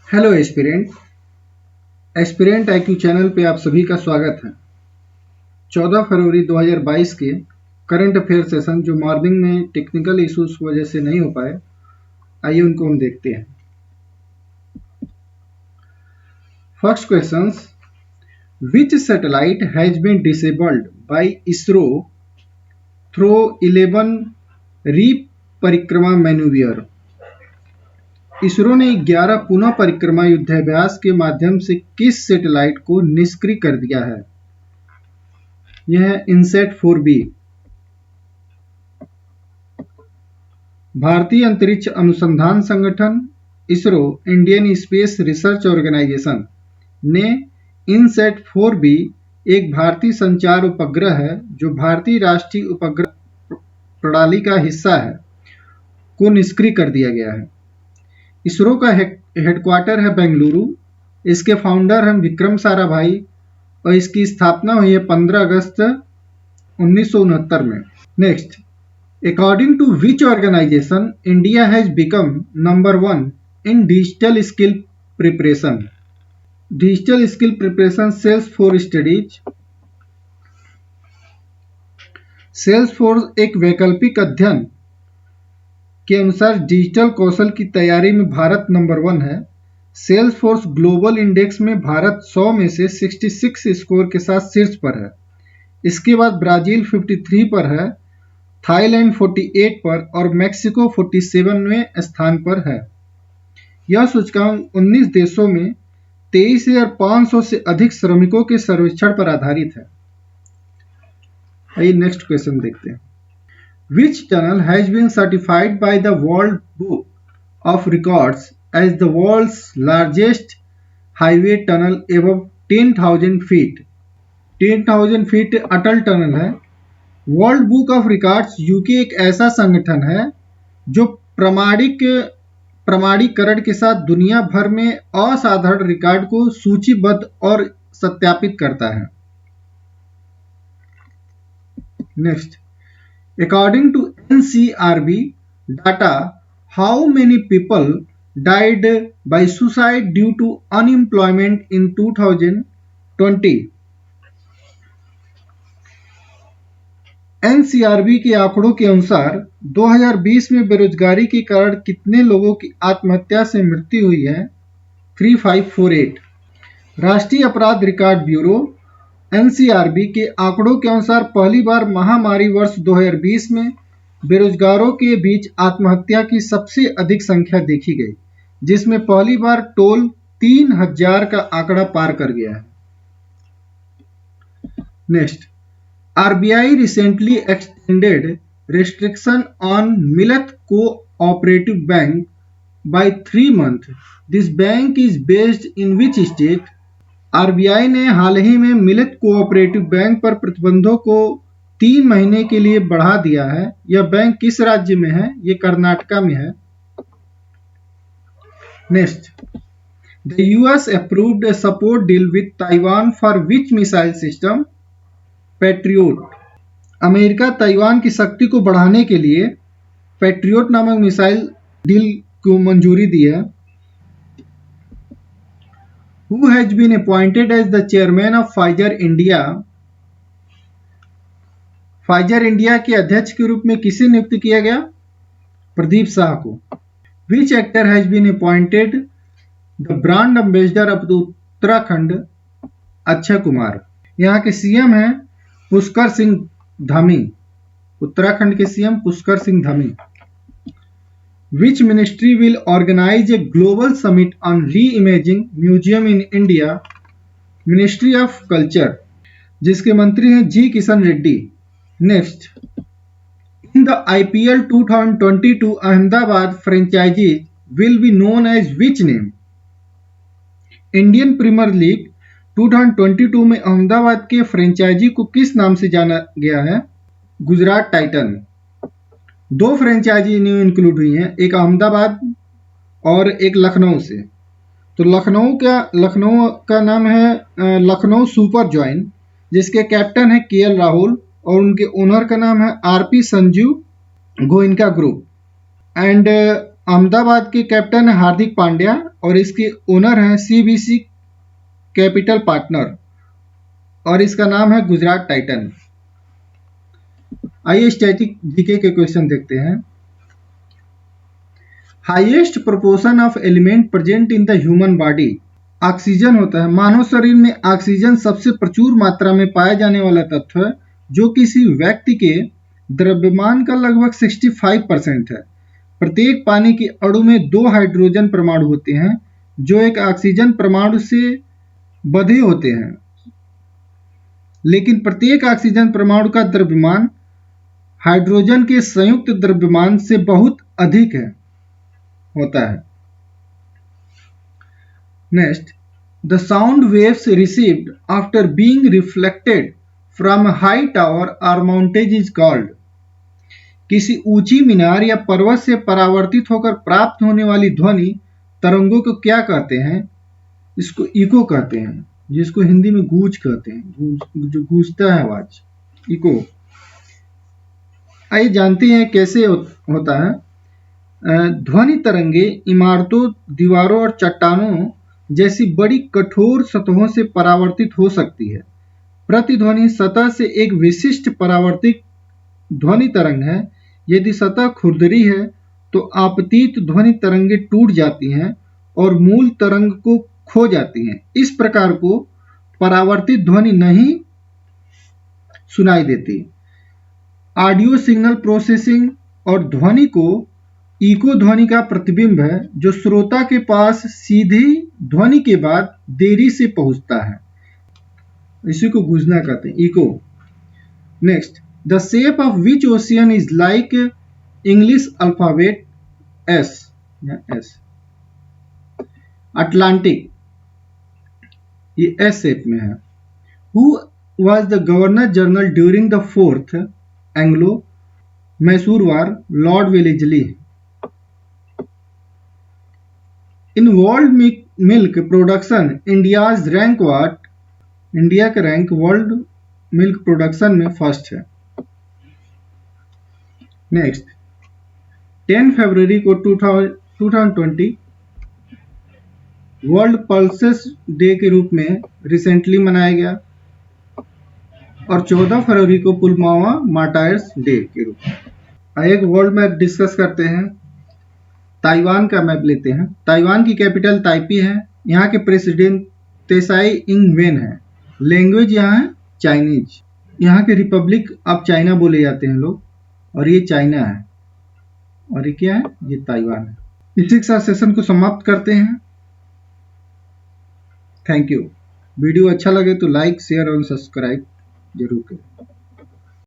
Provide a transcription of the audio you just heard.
Hello aspirant aspirant IQ channel पे आप सभी का स्वागत है। 14 फरवरी 2022 के करंट अफेयर सेशन जो मॉर्निंग में टेक्निकल इश्यूज की वजह से नहीं हो पाए, आइए उनको हम देखते हैं। First questions, which satellite has been disabled by ISRO through 11 री-परिक्रमा मैन्यूवर। इसरो ने 11 पुनः परिक्रमा युद्धाभ्यास के माध्यम से किस सैटेलाइट को निष्क्रिय कर दिया है? यह है इनसैट 4B। भारतीय अंतरिक्ष अनुसंधान संगठन ISRO Indian space research organisation ने इनसैट 4B एक भारतीय संचार उपग्रह है जो भारतीय राष्ट्रीय उपग्रह प्रणाली का हिस्सा है को निष्क्रिय कर दिया गया है। इसरो का हेडक्वार्टर है बेंगलुरु। इसके फाउंडर हैं विक्रम साराभाई और इसकी स्थापना हुई है 15 अगस्त 1969 में। Next, according to which organisation India has become number 1 in digital skill preparation? Digital skill preparation Salesforce studies. Salesforce एक वैकल्पिक अध्ययन के अनुसार डिजिटल कौशल की तैयारी में भारत नंबर 1 है। सेल्सफोर्स ग्लोबल इंडेक्स में भारत 100 में से 66 स्कोर के साथ शीर्ष पर है। इसके बाद ब्राजील 53 पर है, थाईलैंड 48 पर और मेक्सिको 47वें स्थान पर है। यह सूचकांक 19 देशों में 23,500 से अधिक श्रमिकों के सर्वेक्षण पर आधारित है। आइए नेक्स्ट क्वेश्चन देखते हैं। Which tunnel has been certified by the World Book of Records as the world's largest highway tunnel above 10,000 feet? 10,000 feet Atal tunnel है। World book of records UK एक ऐसा संगठन है जो प्रमाणीकरण के साथ दुनिया भर में असाधारण रिकॉर्ड को सूचीबद्ध और सत्यापित करता है। Next, according to NCRB data, how many people died by suicide due to unemployment in 2020? NCRB के आंकड़ों के अनुसार 2020 में बेरोजगारी के कारण कितने लोगों की आत्महत्या से मृत्यु हुई है? 3548। राष्ट्रीय अपराध रिकॉर्ड ब्यूरो NCRB के आंकड़ों के अनुसार पहली बार महामारी वर्ष 2020 में बेरोजगारों के बीच आत्महत्या की सबसे अधिक संख्या देखी गई, जिसमें पहली बार टोल 3000 का आंकड़ा पार कर गया है। Next, RBI recently extended restriction on Millet Co-operative Bank by 3 months. This bank is based in which state? RBI ने हाल ही में मिलेट कोऑपरेटिव बैंक पर प्रतिबंधों को 3 महीने के लिए बढ़ा दिया है। यह बैंक किस राज्य में है? यह कर्नाटका में है। Next, the US approved support deal with Taiwan for which missile system? Patriot. America Taiwan की शक्ति को बढ़ाने के लिए पैट्रियोट नामक मिसाइल डील को मंजूरी दी है। Who has been appointed as the chairman of Pfizer India? Pfizer India के अध्यक्ष के रूप में किसे नियुक्त किया गया? प्रदीप शाह को। Which actor has been appointed the brand ambassador of the Uttarakhand? Akshay Kumar. यहाँ के सीएम हैं पुष्कर सिंह धामी। उत्तराखंड के CM Pushkar Singh Dhami. Which ministry will organize a global summit on re-imaging museum in India? Ministry of Culture, जिसके मंत्री हैं G Kishan Reddy. Next, in the IPL 2022 Ahmedabad franchises will be known as which name? Indian premier league 2022 में अहमदाबाद के franchise को किस नाम से जाना गया है? Gujarat titan. 2 franchise new include हुई हैं, एक अहमदाबाद और एक लखनऊ से। तो लखनऊ का नाम है लखनऊ सुपर जॉइन, जिसके कैप्टन है केएल राहुल और उनके ओनर का नाम है RP Sanjeev Goenka group. And Ahmedabad के कैप्टन है हार्दिक पांड्या और इसके ओनर हैं CVC कैपिटल पार्टनर और इसका नाम है गुजरात टाइटन। आइए स्टैटिक जीके के क्वेश्चन देखते हैं। Highest proportion of element present in the human body. Oxygen होता है। मानव शरीर में ऑक्सीजन सबसे प्रचुर मात्रा में पाया जाने वाला तत्व है, जो किसी व्यक्ति के द्रव्यमान का लगभग 65% है। प्रत्येक पानी के अणु में 2 हाइड्रोजन परमाणु होते हैं, जो एक ऑक्सीजन परमाणु से बंधे होते हैं, लेकिन प्रत्येक ऑक्सीजन परमाणु का द्रव्यमान हाइड्रोजन के संयुक्त द्रव्यमान से बहुत अधिक होता है। Next, the sound waves received after being reflected from high tower और माउंटेज इज कॉल्ड। किसी ऊंची मीनार या पर्वत से परावर्तित होकर प्राप्त होने वाली ध्वनि तरंगों को क्या कहते हैं? इसको इको कहते हैं, जिसको हिंदी में गूंज कहते हैं, जो गूंजता है आवाज, इको। आइए जानते हैं कैसे होता है। ध्वनि तरंगे इमारतों, दीवारों और चट्टानों जैसी बड़ी कठोर सतहों से परावर्तित हो सकती है। प्रतिध्वनि सतह से एक विशिष्ट परावर्तित ध्वनि तरंग है। यदि सतह खुरदरी है तो आपतित ध्वनि तरंगे टूट जाती हैं और मूल तरंग को खो जाती हैं। इस प्रकार को परावर्तित ध्वनि नहीं सुनाई देती। ऑडियो सिग्नल प्रोसेसिंग और ध्वनि को इको ध्वनि का प्रतिबिंब है, जो श्रोता के पास सीधी ध्वनि के बाद देरी से पहुंचता है। इसी को गूंजना कहते हैं, echo. Next, the shape of which ocean is like English alphabet S. Atlantic, ये एस शेप में है। Who was the governor general during the 4th Anglo Mysore war? Lord Wellesley. In world milk production India's rank what? India का rank world milk production में first है। Next, 10 फरवरी को 2020 world pulses day के रूप में रिसेंटली मनाया गया और 14 फरवरी को पुलवामा मार्टायर्स डे के रूप में। एक वर्ल्ड मैप डिस्कस करते हैं। ताइवान का मैप लेते हैं। ताइवान की कैपिटल ताइपी है। यहाँ के प्रेसिडेंट त्साई इंग वेन है। लैंग्वेज यहाँ है चाइनीज। यहाँ के रिपब्लिक ऑफ चाइना बोले जाते हैं लोग, और ये चाइना है, और ये क्या है? ये ताइवान है। इसी के साथ सेशन को समाप्त करते हैं। Thank you. वीडियो अच्छा लगे तो लाइक, शेयर और सब्सक्राइब जरूर करें।